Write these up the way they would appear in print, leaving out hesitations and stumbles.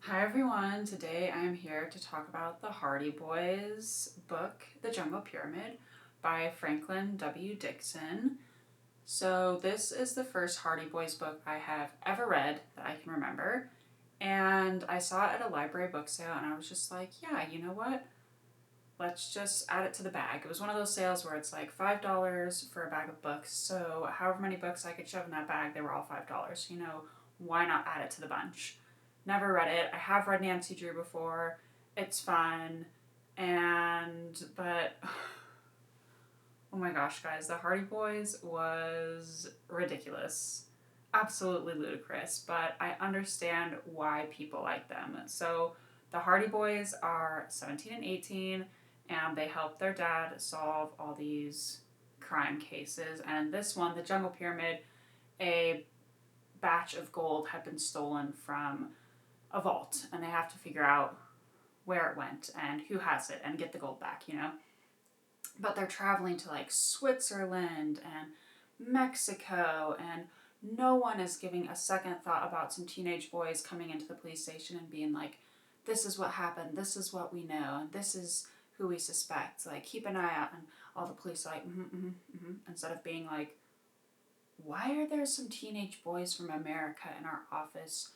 Hi everyone, today I am here to talk about the Hardy Boys book, The Jungle Pyramid by Franklin W. Dixon. So this is the first Hardy Boys book I have ever read that I can remember, and I saw it at a library book sale and I was just like, yeah, you know what? Let's just add it to the bag. It was one of those sales where it's like $5 for a bag of books, so however many books I could shove in that bag, they were all $5. Why not add it to the bunch? Never read it. I have read Nancy Drew before. It's fun. But oh my gosh, guys, the Hardy Boys was ridiculous. Absolutely ludicrous, but I understand why people like them. So the Hardy Boys are 17 and 18, and they help their dad solve all these crime cases. And this one, the Jungle Pyramid, a batch of gold had been stolen from a vault, and they have to figure out where it went and who has it and get the gold back. But they're traveling to like Switzerland and Mexico, and no one is giving a second thought about some teenage boys coming into the police station and being like, this is what happened, this is what we know, and this is who we suspect. Like, keep an eye out. And all the police are like, instead of being like, why are there some teenage boys from America in our office?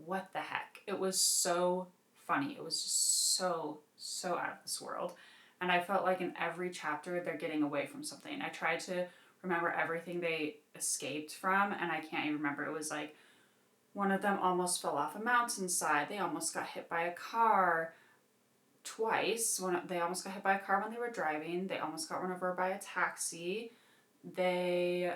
What the heck? It was so funny. It was just so out of this world. And I felt like in every chapter they're getting away from something. I tried to remember everything they escaped from, and I can't even remember. It was like one of them almost fell off a mountainside. They almost got hit by a car twice. They almost got hit by a car when they were driving. They almost got run over by a taxi. They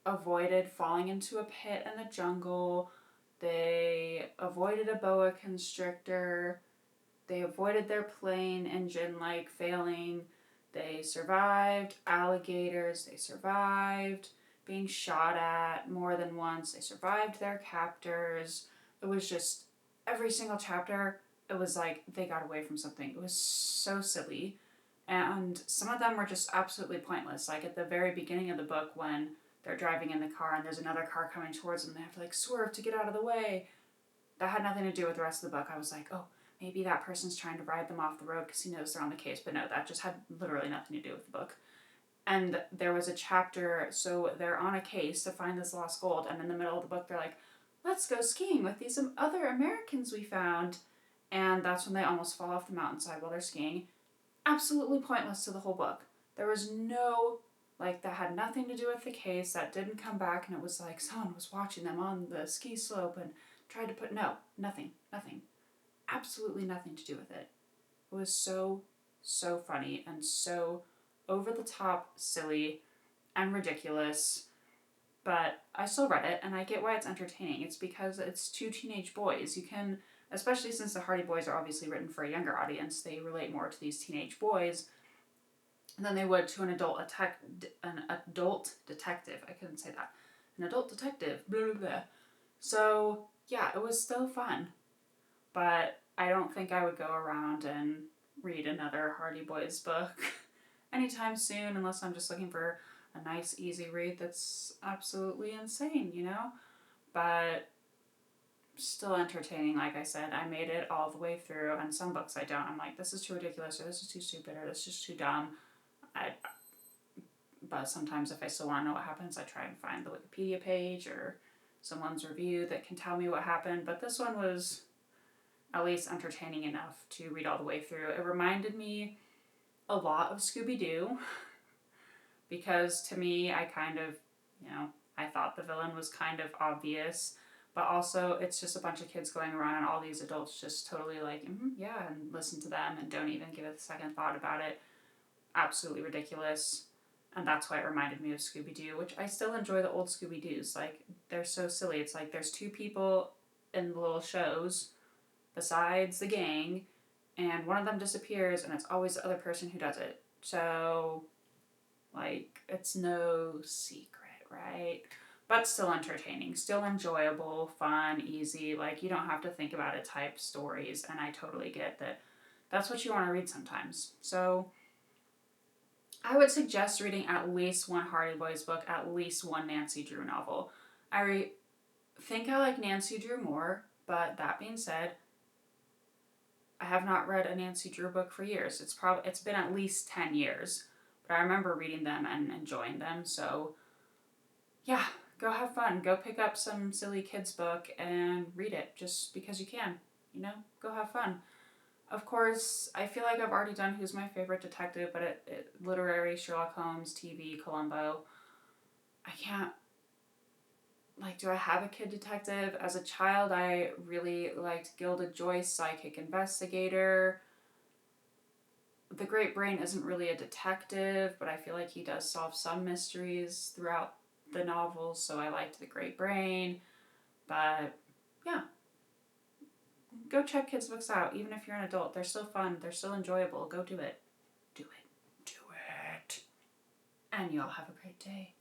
avoided falling into a pit in the jungle. They avoided a boa constrictor. They avoided their plane engine failing. They survived alligators. They survived being shot at more than once. They survived their captors. It was just every single chapter, it was like they got away from something. It was so silly. And some of them were just absolutely pointless. Like at the very beginning of the book, when they're driving in the car and there's another car coming towards them, they have to swerve to get out of the way. That had nothing to do with the rest of the book. I was like, oh, maybe that person's trying to ride them off the road because he knows they're on the case. But no, that just had literally nothing to do with the book. And there was a chapter, so they're on a case to find this lost gold, and in the middle of the book they're like, let's go skiing with these other Americans we found. And that's when they almost fall off the mountainside while they're skiing. Absolutely pointless to the whole book. There was no, that had nothing to do with the case, that didn't come back, and it was like someone was watching them on the ski slope and tried to put, no, nothing. Absolutely nothing to do with it. It was so funny and so over the top silly and ridiculous, but I still read it, and I get why it's entertaining. It's because it's two teenage boys. You can, especially since the Hardy Boys are obviously written for a younger audience, they relate more to these teenage boys than they would to an adult detective. I couldn't say that. An adult detective. Blah, blah, blah. So, yeah, it was still fun. But I don't think I would go around and read another Hardy Boys book anytime soon, unless I'm just looking for a nice, easy read that's absolutely insane. But still entertaining, like I said. I made it all the way through, and some books I don't. I'm like, this is too ridiculous, or this is too stupid, or this is just too dumb. But sometimes if I still want to know what happens, I try and find the Wikipedia page or someone's review that can tell me what happened. But this one was at least entertaining enough to read all the way through. It reminded me a lot of Scooby-Doo because to me, I kind of, I thought the villain was kind of obvious, but also it's just a bunch of kids going around and all these adults just totally yeah, and listen to them and don't even give it a second thought about it. Absolutely ridiculous. And that's why it reminded me of Scooby-Doo, which I still enjoy the old Scooby-Doos. They're so silly. It's like there's two people in the little shows besides the gang, and one of them disappears, and it's always the other person who does it. So, it's no secret, right? But still entertaining, still enjoyable, fun, easy. You don't have to think about it type stories, and I totally get that that's what you want to read sometimes. So, I would suggest reading at least one Hardy Boys book, at least one Nancy Drew novel. I think I like Nancy Drew more, but that being said, I have not read a Nancy Drew book for years. It's been at least 10 years, but I remember reading them and enjoying them. So yeah, go have fun. Go pick up some silly kids book and read it just because you can. You know, go have fun. Of course, I feel like I've already done who's my favorite detective, but literary, Sherlock Holmes, TV, Columbo. I can't, like, do I have a kid detective? As a child, I really liked Gilded Joyce, Psychic Investigator. The Great Brain isn't really a detective, but I feel like he does solve some mysteries throughout the novels, so I liked The Great Brain. But yeah, go check kids' books out, even if you're an adult. They're still fun, they're still enjoyable. Go do it. Do it. Do it. And y'all have a great day.